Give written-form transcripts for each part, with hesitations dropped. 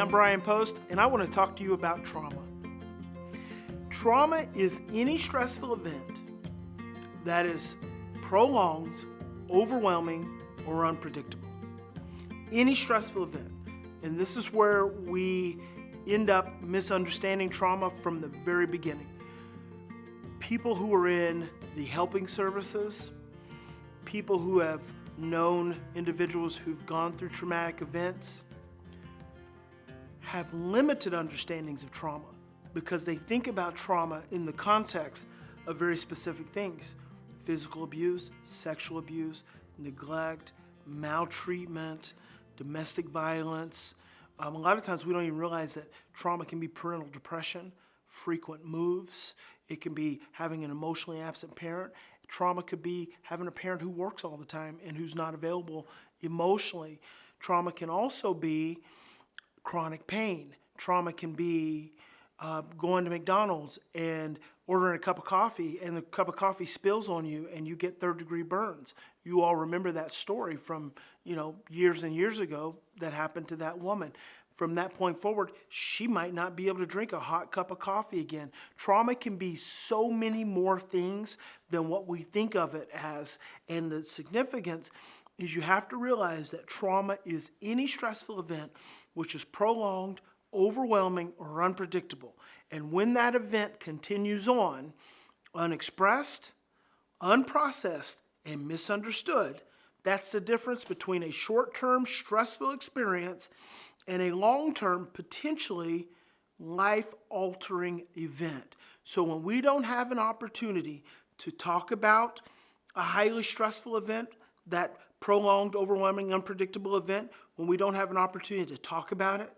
I'm Bryan Post, and I want to talk to you about trauma. Trauma is any stressful event that is prolonged, overwhelming, or unpredictable. Any stressful event. And this is where we end up misunderstanding trauma from the very beginning. People who are in the helping services, people who have known individuals who've gone through traumatic events, have limited understandings of trauma because they think about trauma in the context of very specific things. Physical abuse, sexual abuse, neglect, maltreatment, domestic violence. A lot of times we don't even realize that trauma can be parental depression, frequent moves. It can be having an emotionally absent parent. Trauma could be having a parent who works all the time and who's not available emotionally. Trauma can also be chronic pain. Trauma can be going to McDonald's and ordering a cup of coffee, and the cup of coffee spills on you and you get third-degree burns. You all remember that story from, years and years ago that happened to that woman. From that point forward, she might not be able to drink a hot cup of coffee again. Trauma can be so many more things than what we think of it as. And the significance is you have to realize that trauma is any stressful event which is prolonged, overwhelming, or unpredictable. And when that event continues on, unexpressed, unprocessed, and misunderstood, that's the difference between a short-term stressful experience and a long-term, potentially life-altering event. So when we don't have an opportunity to talk about a highly stressful event, that prolonged, overwhelming, unpredictable event, when we don't have an opportunity to talk about it,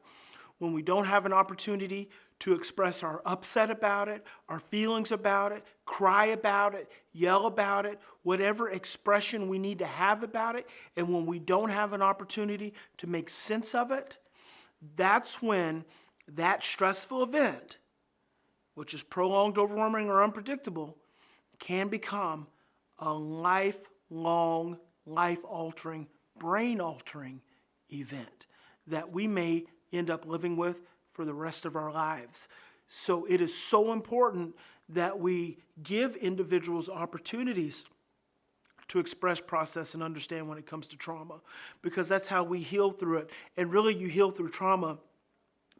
when we don't have an opportunity to express our upset about it, our feelings about it, cry about it, yell about it, whatever expression we need to have about it, and when we don't have an opportunity to make sense of it, that's when that stressful event, which is prolonged, overwhelming, or unpredictable, can become a lifelong, life-altering, brain-altering event that we may end up living with for the rest of our lives. So it is so important that we give individuals opportunities to express, process, and understand when it comes to trauma, because that's how we heal through it. And really, you heal through trauma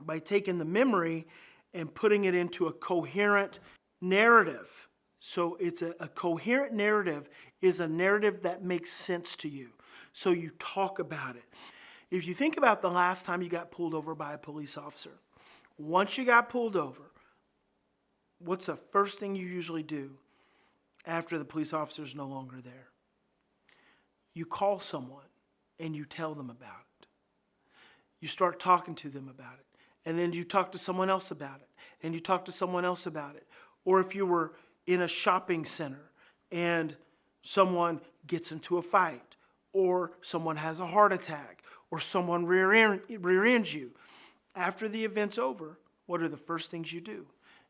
by taking the memory and putting it into a coherent narrative. So it's a coherent narrative is a narrative that makes sense to you. So you talk about it. If you think about the last time you got pulled over by a police officer, once you got pulled over, what's the first thing you usually do after the police officer is no longer there? You call someone and you tell them about it. You start talking to them about it. And then you talk to someone else about it. And you talk to someone else about it. Or if you were in a shopping center and someone gets into a fight, or someone has a heart attack, or someone rear ends you. After the event's over, what are the first things you do?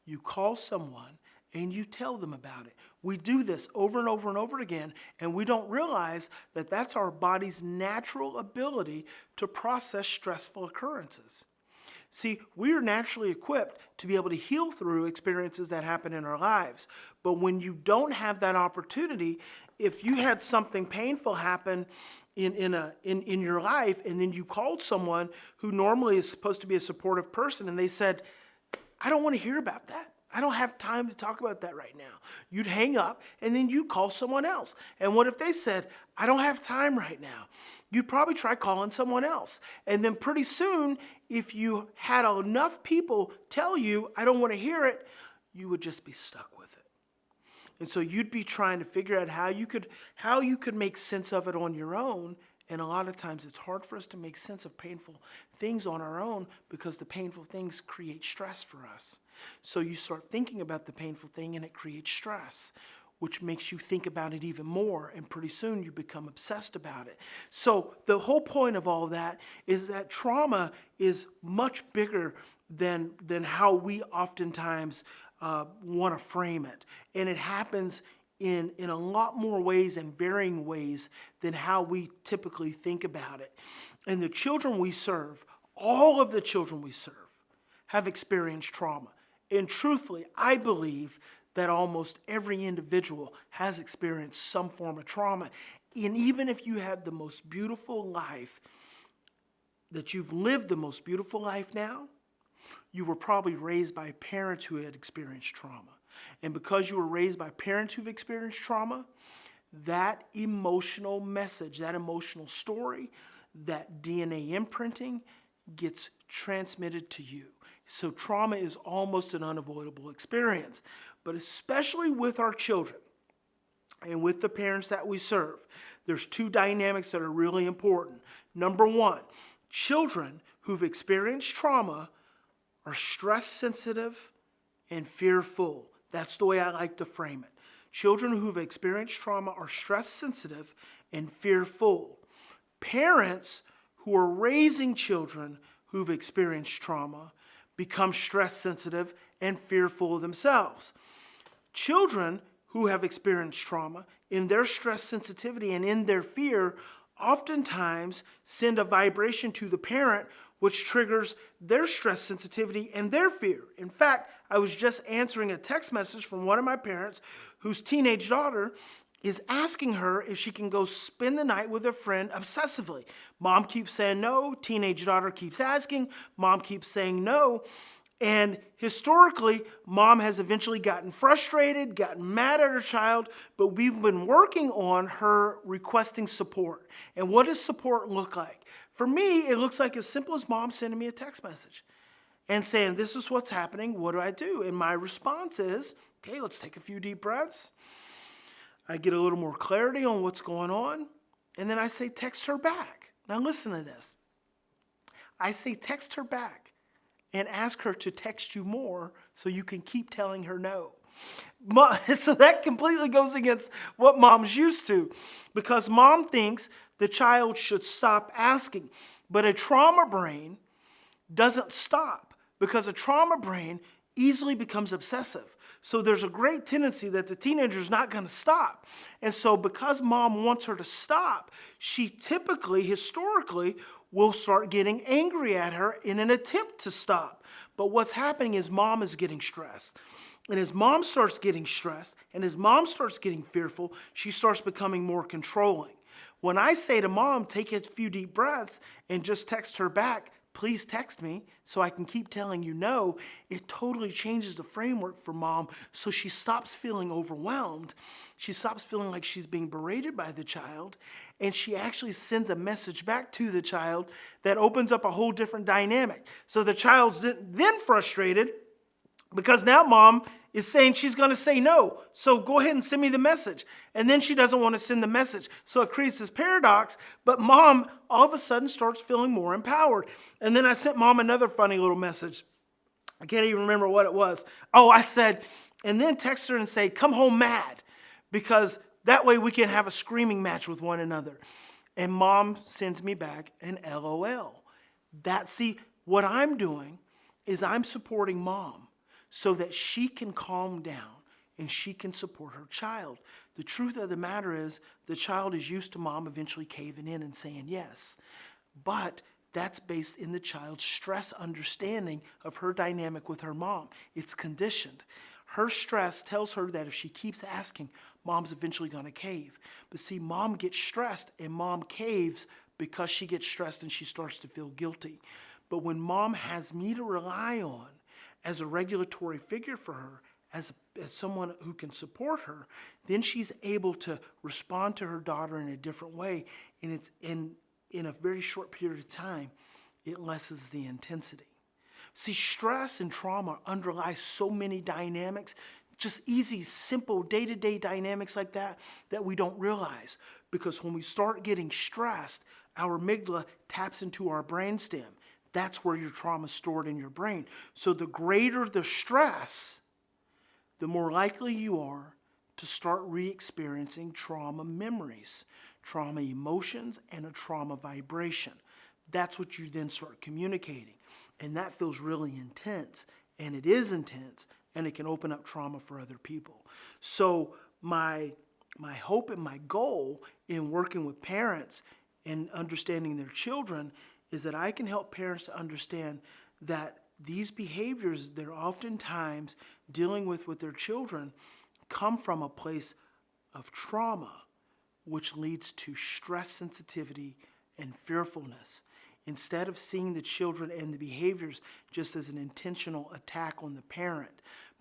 You call someone and you tell them about it. We do this over and over and over again, and we don't realize that that's our body's natural ability to process stressful occurrences. See, we are naturally equipped to be able to heal through experiences that happen in our lives. But when you don't have that opportunity, if you had something painful happen in your life, and then you called someone who normally is supposed to be a supportive person, and they said, I don't want to hear about that. I don't have time to talk about that right now. You'd hang up, and then you call someone else. And what if they said, I don't have time right now? You'd probably try calling someone else. And then pretty soon, if you had enough people tell you, I don't want to hear it, you would just be stuck with it. And so you'd be trying to figure out how you could make sense of it on your own. And a lot of times it's hard for us to make sense of painful things on our own because the painful things create stress for us. So you start thinking about the painful thing and it creates stress, which makes you think about it even more. And pretty soon you become obsessed about it. So the whole point of all that is that trauma is much bigger than how we oftentimes want to frame it. And it happens in a lot more ways and varying ways than how we typically think about it. And the children we serve all of the children we serve have experienced trauma. And truthfully, I believe that almost every individual has experienced some form of trauma. And even if you have the most beautiful life, that you've lived the most beautiful life now, you were probably raised by parents who had experienced trauma. And because you were raised by parents who've experienced trauma, that emotional message, that emotional story, that DNA imprinting gets transmitted to you. So trauma is almost an unavoidable experience. But especially with our children and with the parents that we serve, there's two dynamics that are really important. Number one, children who've experienced trauma are stress sensitive and fearful. That's the way I like to frame it. Children who've experienced trauma are stress sensitive and fearful. Parents who are raising children who've experienced trauma become stress sensitive and fearful themselves. Children who have experienced trauma, in their stress sensitivity and in their fear, oftentimes send a vibration to the parent which triggers their stress sensitivity and their fear. In fact, I was just answering a text message from one of my parents whose teenage daughter is asking her if she can go spend the night with a friend obsessively. Mom keeps saying no, teenage daughter keeps asking, mom keeps saying no. And historically, mom has eventually gotten frustrated, gotten mad at her child, but we've been working on her requesting support. And what does support look like? For me, it looks like as simple as mom sending me a text message and saying, this is what's happening, what do I do? And my response is, okay, let's take a few deep breaths. I get a little more clarity on what's going on. And then I say, text her back. Now listen to this. I say, text her back and ask her to text you more so you can keep telling her no. So that completely goes against what mom's used to, because mom thinks the child should stop asking. But a trauma brain doesn't stop, because a trauma brain easily becomes obsessive. So there's a great tendency that the teenager's not going to stop. And so because mom wants her to stop, she typically, historically, will start getting angry at her in an attempt to stop. But what's happening is mom is getting stressed. And as mom starts getting stressed, and as mom starts getting fearful, she starts becoming more controlling. When I say to mom, take a few deep breaths and just text her back, please text me so I can keep telling you no, it totally changes the framework for mom, so she stops feeling overwhelmed. She stops feeling like she's being berated by the child, and she actually sends a message back to the child that opens up a whole different dynamic. So the child's then frustrated because now mom is saying she's going to say no. So go ahead and send me the message. And then she doesn't want to send the message. So it creates this paradox, but mom all of a sudden starts feeling more empowered. And then I sent mom another funny little message. I can't even remember what it was. Oh, I said, and then text her and say, come home mad, because that way we can have a screaming match with one another. And mom sends me back an LOL. See, what I'm doing is I'm supporting mom so that she can calm down and she can support her child. The truth of the matter is the child is used to mom eventually caving in and saying yes. But that's based in the child's stress understanding of her dynamic with her mom. It's conditioned. Her stress tells her that if she keeps asking, mom's eventually going to cave. But see, mom gets stressed and mom caves because she gets stressed and she starts to feel guilty. But when mom has me to rely on as a regulatory figure for her, as someone who can support her, then she's able to respond to her daughter in a different way. And it's in a very short period of time, it lessens the intensity. See, stress and trauma underlie so many dynamics, just easy, simple, day-to-day dynamics like that we don't realize. Because when we start getting stressed, our amygdala taps into our brainstem. That's where your trauma is stored in your brain. So the greater the stress, the more likely you are to start re-experiencing trauma memories, trauma emotions, and a trauma vibration. That's what you then start communicating. And that feels really intense. And it is intense. And it can open up trauma for other people. So my hope and my goal in working with parents and understanding their children is that I can help parents to understand that these behaviors they're oftentimes dealing with their children come from a place of trauma, which leads to stress sensitivity and fearfulness. Instead of seeing the children and the behaviors just as an intentional attack on the parent,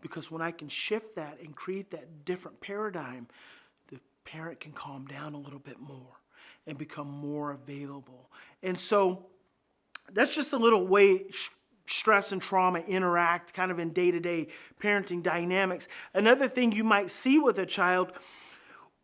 because when I can shift that and create that different paradigm, the parent can calm down a little bit more and become more available. And so that's just a little way stress and trauma interact kind of in day-to-day parenting dynamics. Another thing you might see with a child,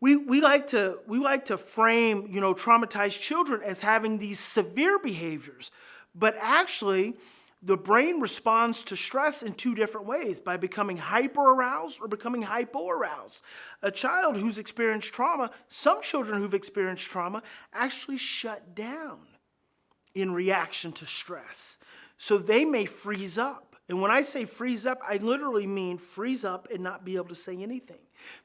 we like to frame, traumatized children as having these severe behaviors, but actually the brain responds to stress in two different ways, by becoming hyper-aroused or becoming hypo-aroused. A child who's experienced trauma, some children who've experienced trauma actually shut down in reaction to stress. So they may freeze up. And when I say freeze up, I literally mean freeze up and not be able to say anything.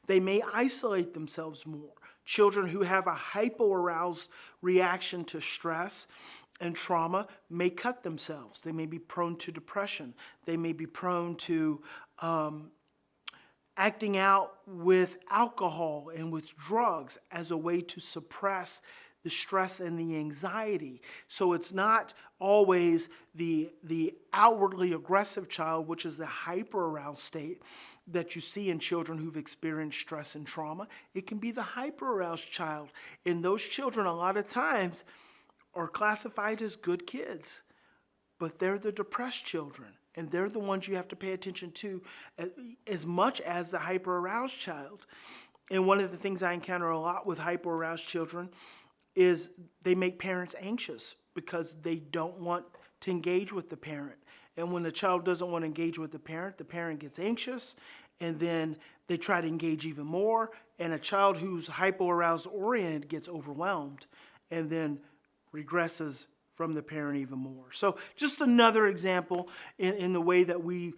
They may isolate themselves more. Children who have a hypo-aroused reaction to stress and trauma may cut themselves. They may be prone to depression. They may be prone to acting out with alcohol and with drugs as a way to suppress the stress and the anxiety. So it's not always the outwardly aggressive child, which is the hyper-aroused state that you see in children who've experienced stress and trauma. It can be the hyper-aroused child. And those children a lot of times are classified as good kids, but they're the depressed children. And they're the ones you have to pay attention to as much as the hyper-aroused child. And one of the things I encounter a lot with hyper-aroused children is they make parents anxious because they don't want to engage with the parent. And when the child doesn't want to engage with the parent gets anxious, and then they try to engage even more, and a child who's hypo-aroused oriented gets overwhelmed and then regresses from the parent even more. So just another example in the way that we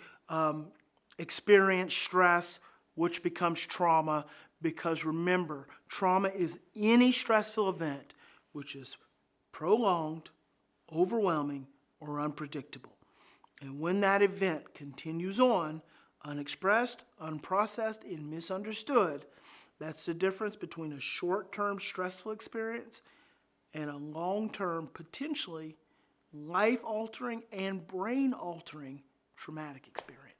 experience stress, which becomes trauma. Because remember, trauma is any stressful event which is prolonged, overwhelming, or unpredictable. And when that event continues on, unexpressed, unprocessed, and misunderstood, that's the difference between a short-term stressful experience and a long-term, potentially life-altering and brain-altering traumatic experience.